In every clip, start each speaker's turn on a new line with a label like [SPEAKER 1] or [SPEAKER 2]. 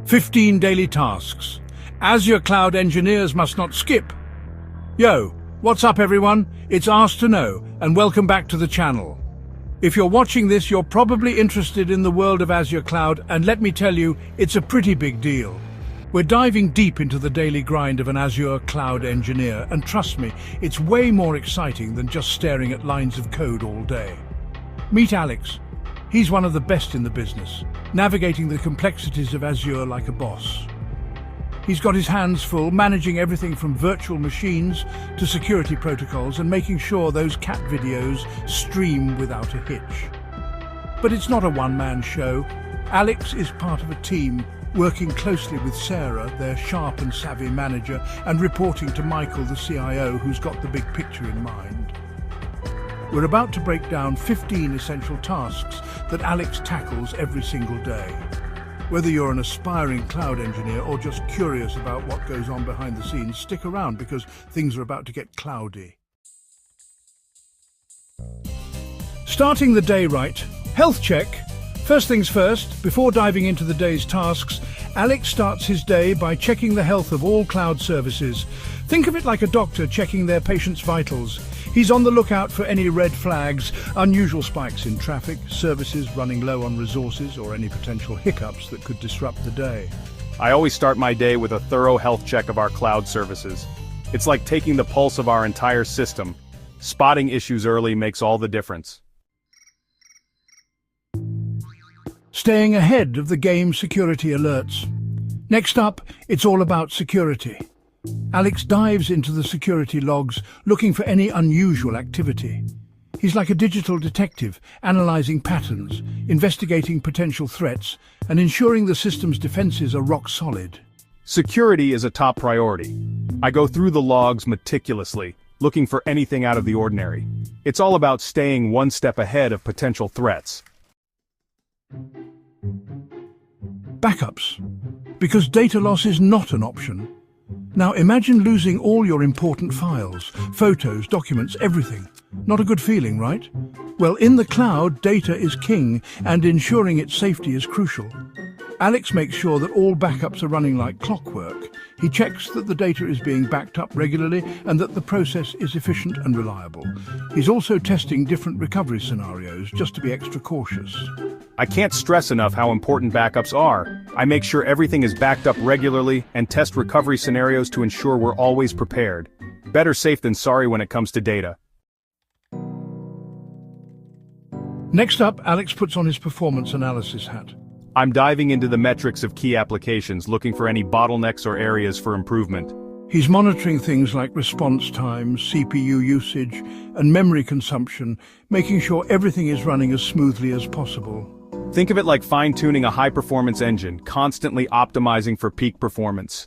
[SPEAKER 1] 15 daily tasks. Azure Cloud Engineers must not skip. Yo, what's up everyone? It's Ask to Know, and welcome back to the channel. If you're watching this, you're probably interested in the world of Azure Cloud, and let me tell you, it's a pretty big deal. We're diving deep into the daily grind of an Azure Cloud Engineer, and trust me, it's way more exciting than just staring at lines of code all day. Meet Alex. He's one of the best in the business, navigating the complexities of Azure like a boss. He's got his hands full, managing everything from virtual machines to security protocols and making sure those cat videos stream without a hitch. But it's not a one-man show. Alex is part of a team, working closely with Sarah, their sharp and savvy manager, and reporting to Michael, the CIO, who's got the big picture in mind. We're about to break down 15 essential tasks that Alex tackles every single day. Whether you're an aspiring cloud engineer or just curious about what goes on behind the scenes, stick around because things are about to get cloudy. Starting the day right. Health check. First things first, before diving into the day's tasks, Alex starts his day by checking the health of all cloud services. Think of it like a doctor checking their patient's vitals. He's on the lookout for any red flags, unusual spikes in traffic, services running low on resources, or any potential hiccups that could disrupt the day.
[SPEAKER 2] I always start my day with a thorough health check of our cloud services. It's like taking the pulse of our entire system. Spotting issues early makes all the difference.
[SPEAKER 1] Staying ahead of the game's security alerts. Next up, it's all about security. Alex dives into the security logs, looking for any unusual activity. He's like a digital detective, analyzing patterns, investigating potential threats, and ensuring the system's defenses are rock solid.
[SPEAKER 2] Security is a top priority. I go through the logs meticulously, looking for anything out of the ordinary. It's all about staying one step ahead of potential threats.
[SPEAKER 1] Backups. Because data loss is not an option. Now imagine losing all your important files, photos, documents, everything. Not a good feeling, right? Well, in the cloud, data is king, and ensuring its safety is crucial. Alex makes sure that all backups are running like clockwork. He checks that the data is being backed up regularly and that the process is efficient and reliable. He's also testing different recovery scenarios, just to be extra cautious.
[SPEAKER 2] I can't stress enough how important backups are. I make sure everything is backed up regularly and test recovery scenarios to ensure we're always prepared. Better safe than sorry when it comes to data.
[SPEAKER 1] Next up, Alex puts on his performance analysis hat.
[SPEAKER 2] I'm diving into the metrics of key applications, looking for any bottlenecks or areas for improvement.
[SPEAKER 1] He's monitoring things like response times, CPU usage, and memory consumption, making sure everything is running as smoothly as possible.
[SPEAKER 2] Think of it like fine-tuning a high-performance engine, constantly optimizing for peak performance.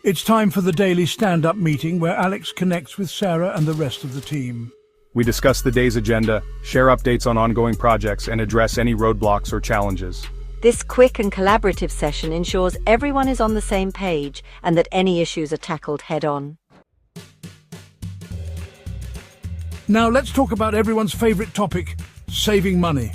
[SPEAKER 1] It's time for the daily stand-up meeting where Alex connects with Sarah and the rest of the team.
[SPEAKER 2] We discuss the day's agenda, share updates on ongoing projects, and address any roadblocks or challenges.
[SPEAKER 3] This quick and collaborative session ensures everyone is on the same page and that any issues are tackled head-on.
[SPEAKER 1] Now let's talk about everyone's favorite topic, saving money.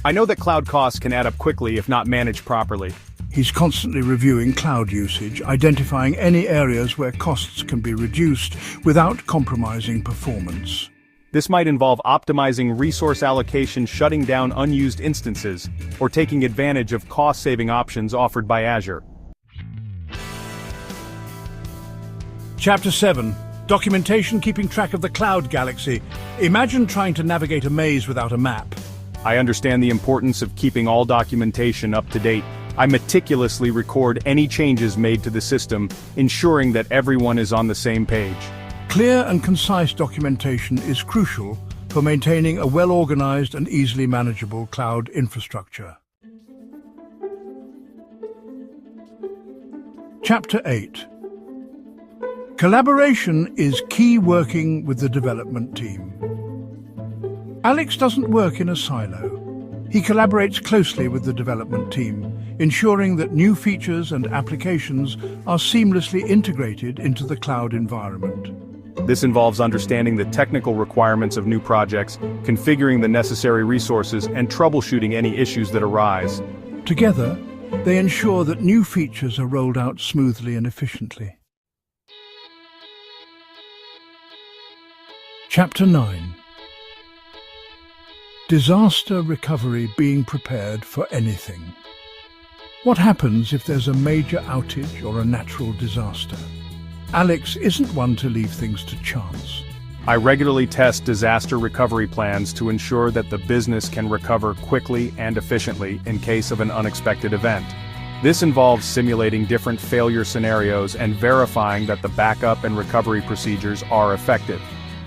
[SPEAKER 2] I know that cloud costs can add up quickly if not managed properly.
[SPEAKER 1] He's constantly reviewing cloud usage, identifying any areas where costs can be reduced without compromising performance.
[SPEAKER 2] This might involve optimizing resource allocation, shutting down unused instances, or taking advantage of cost-saving options offered by Azure.
[SPEAKER 1] Chapter 7. Documentation keeping track of the cloud galaxy. Imagine trying to navigate a maze without a map.
[SPEAKER 2] I understand the importance of keeping all documentation up to date. I meticulously record any changes made to the system, ensuring that everyone is on the same page.
[SPEAKER 1] Clear and concise documentation is crucial for maintaining a well-organized and easily manageable cloud infrastructure. Chapter 8. Collaboration is key working with the development team. Alex doesn't work in a silo. He collaborates closely with the development team, ensuring that new features and applications are seamlessly integrated into the cloud environment.
[SPEAKER 2] This involves understanding the technical requirements of new projects, configuring the necessary resources, and troubleshooting any issues that arise.
[SPEAKER 1] Together, they ensure that new features are rolled out smoothly and efficiently. Chapter 9. Disaster recovery, being prepared for anything. What happens if there's a major outage or a natural disaster? Alex isn't one to leave things to chance.
[SPEAKER 2] I regularly test disaster recovery plans to ensure that the business can recover quickly and efficiently in case of an unexpected event. This involves simulating different failure scenarios and verifying that the backup and recovery procedures are effective.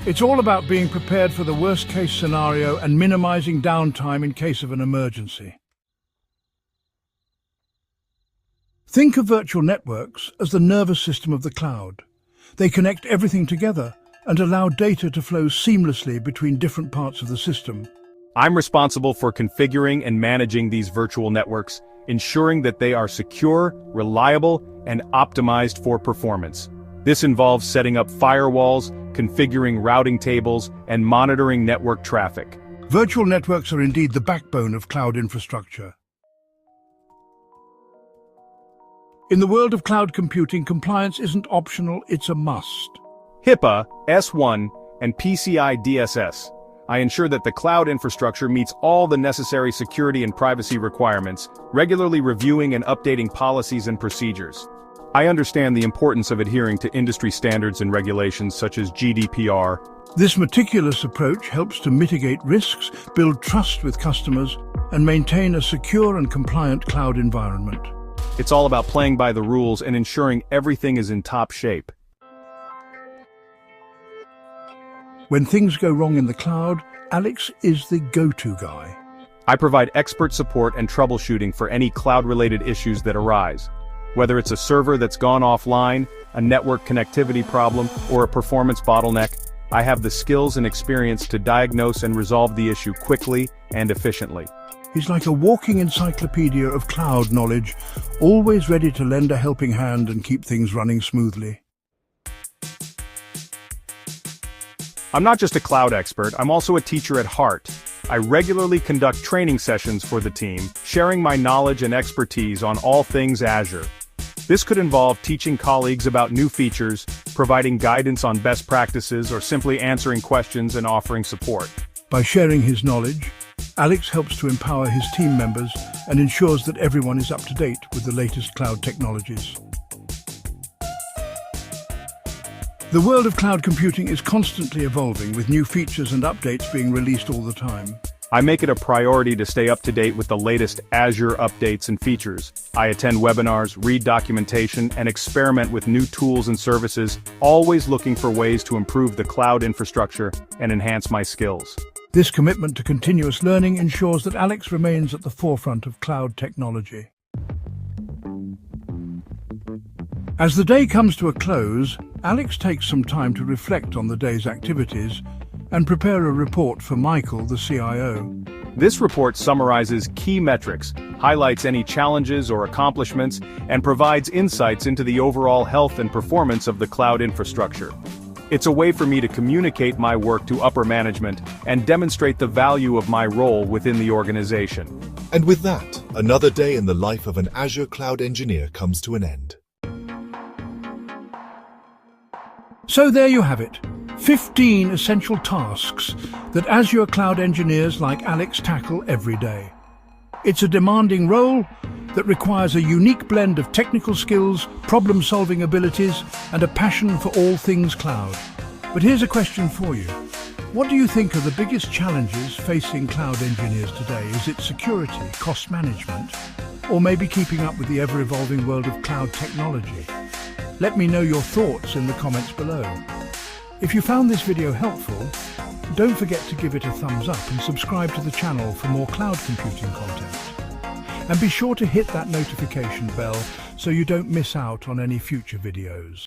[SPEAKER 1] It's all about being prepared for the worst-case scenario and minimizing downtime in case of an emergency. Think of virtual networks as the nervous system of the cloud. They connect everything together and allow data to flow seamlessly between different parts of the system.
[SPEAKER 2] I'm responsible for configuring and managing these virtual networks, ensuring that they are secure, reliable, and optimized for performance. This involves setting up firewalls, configuring routing tables, and monitoring network traffic.
[SPEAKER 1] Virtual networks are indeed the backbone of cloud infrastructure. In the world of cloud computing, compliance isn't optional, it's a must.
[SPEAKER 2] HIPAA, S1, and PCI DSS. I ensure that the cloud infrastructure meets all the necessary security and privacy requirements, regularly reviewing and updating policies and procedures. I understand the importance of adhering to industry standards and regulations such as GDPR.
[SPEAKER 1] This meticulous approach helps to mitigate risks, build trust with customers, and maintain a secure and compliant cloud environment.
[SPEAKER 2] It's all about playing by the rules and ensuring everything is in top shape.
[SPEAKER 1] When things go wrong in the cloud, Alex is the go-to guy.
[SPEAKER 2] I provide expert support and troubleshooting for any cloud-related issues that arise. Whether it's a server that's gone offline, a network connectivity problem, or a performance bottleneck, I have the skills and experience to diagnose and resolve the issue quickly and efficiently.
[SPEAKER 1] He's like a walking encyclopedia of cloud knowledge, always ready to lend a helping hand and keep things running smoothly.
[SPEAKER 2] I'm not just a cloud expert, I'm also a teacher at heart. I regularly conduct training sessions for the team, sharing my knowledge and expertise on all things Azure. This could involve teaching colleagues about new features, providing guidance on best practices, or simply answering questions and offering support.
[SPEAKER 1] By sharing his knowledge, Alex helps to empower his team members and ensures that everyone is up to date with the latest cloud technologies. The world of cloud computing is constantly evolving, with new features and updates being released all the time.
[SPEAKER 2] I make it a priority to stay up to date with the latest Azure updates and features. I attend webinars, read documentation, and experiment with new tools and services, always looking for ways to improve the cloud infrastructure and enhance my skills.
[SPEAKER 1] This commitment to continuous learning ensures that Alex remains at the forefront of cloud technology. As the day comes to a close, Alex takes some time to reflect on the day's activities and prepare a report for Michael, the CIO.
[SPEAKER 2] This report summarizes key metrics, highlights any challenges or accomplishments, and provides insights into the overall health and performance of the cloud infrastructure. It's a way for me to communicate my work to upper management and demonstrate the value of my role within the organization.
[SPEAKER 4] And with that, another day in the life of an Azure Cloud Engineer comes to an end.
[SPEAKER 1] So there you have it, 15 essential tasks that Azure Cloud Engineers like Alex tackle every day. It's a demanding role that requires a unique blend of technical skills, problem-solving abilities, and a passion for all things cloud. But here's a question for you. What do you think are the biggest challenges facing cloud engineers today? Is it security, cost management, or maybe keeping up with the ever-evolving world of cloud technology? Let me know your thoughts in the comments below. If you found this video helpful, don't forget to give it a thumbs up and subscribe to the channel for more cloud computing content. And be sure to hit that notification bell so you don't miss out on any future videos.